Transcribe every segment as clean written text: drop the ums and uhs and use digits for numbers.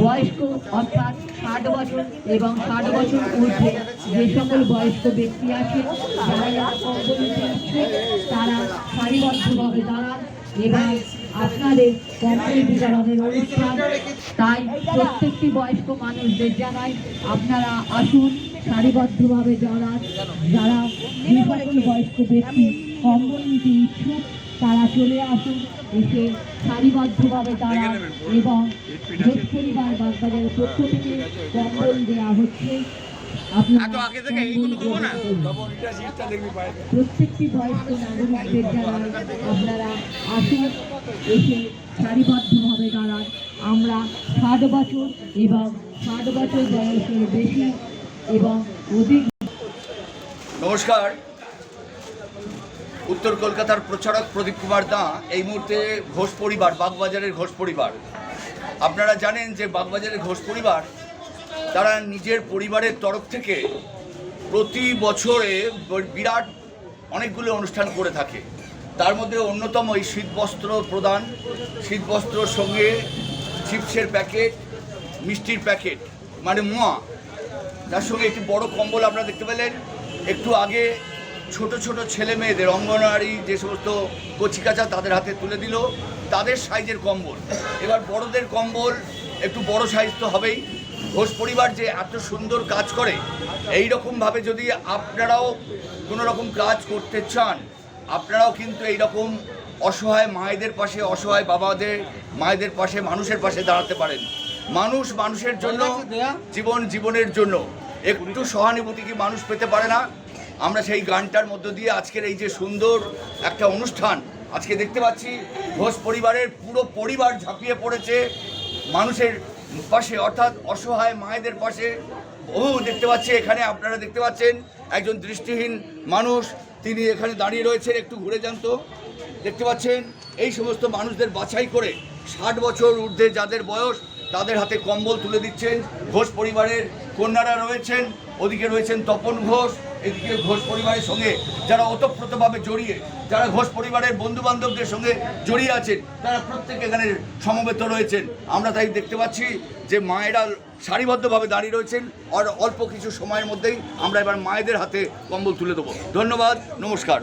বয়স্ক অর্থাৎ 60 বছর এবং 60 বছর ঊর্ধ্বে যে সকল বয়স্ক ব্যক্তি আছেন যারা কম্বল নিতে ইচ্ছুক তারা সারিবদ্ধভাবে দাঁড়ান এবং আপনাদের কম্বল বিতরণের অনুষ্ঠান। তাই প্রত্যেকটি বয়স্ক মানুষদের জানাই আপনারা আসুন, সারিবদ্ধভাবে দাঁড়ান। যারা যে সকল বয়স্ক ব্যক্তি কম্বল নিতে ইচ্ছুক তারা চলে আসুন, এসে সারিবদ্ধভাবে দাঁড়ান এবং ঘোষ পরিবার বাগবাজারের পক্ষ থেকে কম্বল দেওয়া হচ্ছে। প্রত্যেকটি বয়স্ক নাগরিকদের জানাই আপনারা আসুন, এসে সারিবদ্ধভাবে দাঁড়ান। আমরা 60 বছর এবং 60 বছর বয়সের বেশি এবং অধিক। নমস্কার, উত্তর কলকাতার প্রচারক প্রদীপ কুমার দা এই মুহূর্তে ঘোষ পরিবার, বাগবাজারের ঘোষ পরিবার। আপনারা জানেন যে বাগবাজারের ঘোষ পরিবার তারা নিজের পরিবারের তরফ থেকে প্রতি বছরে বিরাট অনেকগুলো অনুষ্ঠান করে থাকে। তার মধ্যে অন্যতম এই শীতবস্ত্র প্রদান, শীতবস্ত্রর সঙ্গে চিপসের প্যাকেট, মিষ্টির প্যাকেট মানে মোয়া, তার সঙ্গে একটি বড় কম্বল আপনারা দেখতে পেলেন। একটু আগে ছোট ছোট ছেলে মেয়েদের অঙ্গনওয়াড়ি যে সমস্ত কচিকাচা তাদের হাতে তুলে দিল তাদের সাইজের কম্বল। এবার বড়দের কম্বল একটু বড় সাইজ তো হবেই। ঘোষ পরিবার যে এত সুন্দর কাজ করে, এই রকমভাবে যদি আপনারাও কোনো রকম কাজ করতে চান, আপনারাও কিন্তু এই রকম অসহায় মায়েদের পাশে, অসহায় বাবাদের মায়েদের পাশে, মানুষের পাশে দাঁড়াতে পারেন। মানুষ মানুষের জন্য, জীবন জীবনের জন্য। একটু সহানুভূতি কি মানুষ পেতে পারে না? আমরা সেই গানটার মধ্য দিয়ে আজকের এই যে সুন্দর একটা অনুষ্ঠান আজকে দেখতে পাচ্ছি। ঘোষ পরিবারের পুরো পরিবার ঝাঁপিয়ে পড়েছে মানুষের পাশে, অর্থাৎ অসহায় মায়েদের পাশে। দেখতে পাচ্ছি এখানে, আপনারা দেখতে পাচ্ছেন একজন দৃষ্টিহীন মানুষ, তিনি এখানে দাঁড়িয়ে রয়েছেন। একটু ঘুরে যান তো, দেখতে পাচ্ছেন এই সমস্ত মানুষদের বাছাই করে 60 বছর ঊর্ধ্বে যাদের বয়স তাদের হাতে কম্বল তুলে দিচ্ছেন ঘোষ পরিবারের কন্যারা রয়েছেন। ওদিকে রয়েছেন তপন ঘোষ, এদিকে ঘোষ পরিবারের সঙ্গে যারা ওতপ্রোতভাবে জড়িয়ে, যারা ঘোষ পরিবারের বন্ধুবান্ধবদের সঙ্গে জড়িয়ে আছেন, তারা প্রত্যেকে এখানে সমবেত রয়েছেন। আমরা তাই দেখতে পাচ্ছি যে মায়েরা সারিবদ্ধভাবে দাঁড়িয়ে রয়েছেন। আর অল্প কিছু সময়ের মধ্যেই আমরা এবার মায়েদের হাতে কম্বল তুলে দেবো। ধন্যবাদ, নমস্কার।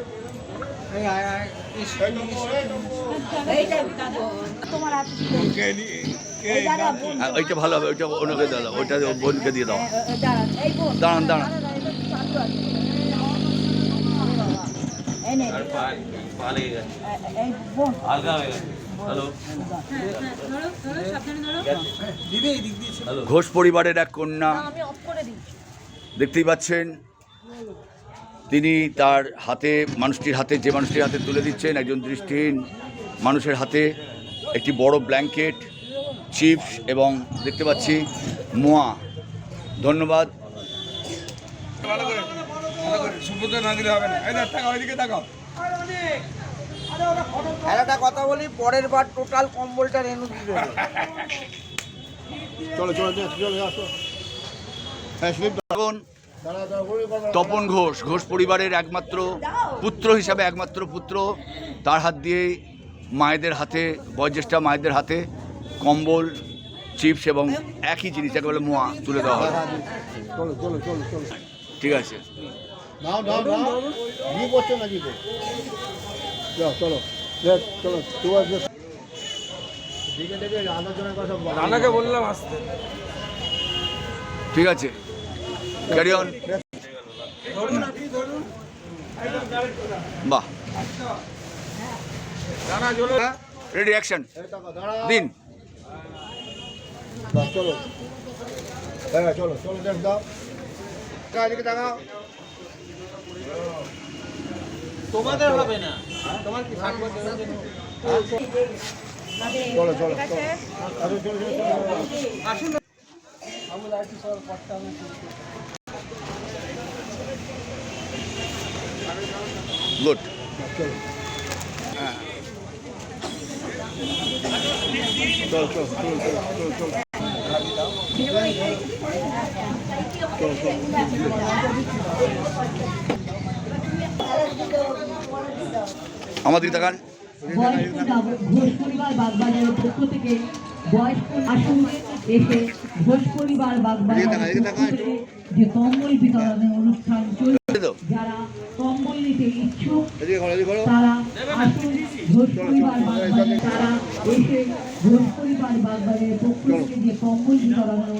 ওইটা ভালো হবে, ওইটা অন্যকে দাও, ওইটা বোনকে দিয়ে দাও। দাঁড়ান দাঁড়ান, ঘোষ পরিবারের এক কন্যা দেখতেই পাচ্ছেন, তিনি তার হাতে, মানুষটির হাতে, যে মানুষটির হাতে তুলে দিচ্ছেন একজন দৃষ্টিহীন মানুষের হাতে একটি বড় ব্ল্যাঙ্কেট, চিপস এবং দেখতে পাচ্ছি মোয়া। ধন্যবাদ। একটা কথা বলি, পরের বার টোটাল কম্বলটা রেনু দিবে। চলো চলো চলে আসো। তপন ঘোষ, ঘোষ পরিবারের একমাত্র পুত্র হিসাবে, একমাত্র পুত্র, তার হাত দিয়ে মায়েদের হাতে, বয়োজ্যেষ্ঠা মায়েদের হাতে কম্বল, চিপস এবং একই জিনিস যাকে বলে মোয়া তুলে দেওয়া হয়। চলো চলো চলো চলো, ঠিক আছে, নাও নাও নাও, বিয়ে করছো নাকি তো? যাও চলো চলো, তোমার দিকে দেখে আলোচনা কথা রানাকে বললাম আসতে। ঠিক আছে, ক্যারি অন। বাহ, রেডি, অ্যাকশন, দিন। চলো হ্যাঁ চলো চলো, দেখ দাও, এদিকে তাকাও। তোমাদের হবে না, তোমার কি 60 বছর হয়েছে? চলো চলো চলো, আসুন চলো চলো আসুন। গুড। হ্যাঁ চলো চলো চলো চলো চলো চলো আমাদের দেখান। ঘোষ পরিবার বাগবাজারের পক্ষ থেকে বয়স্ক আসুন এসে ঘোষ পরিবার বাগবাজারের পক্ষ থেকে যে কম্বল বিতরণের অনুষ্ঠান চলছে, যারা কম্বল নিতে ইচ্ছুক তারা আসুন ঘোষ পরিবার বাগবাজার, তারা এসে ঘোষ পরিবার বাগবাজারের পক্ষ থেকে যে কম্বল বিতরণের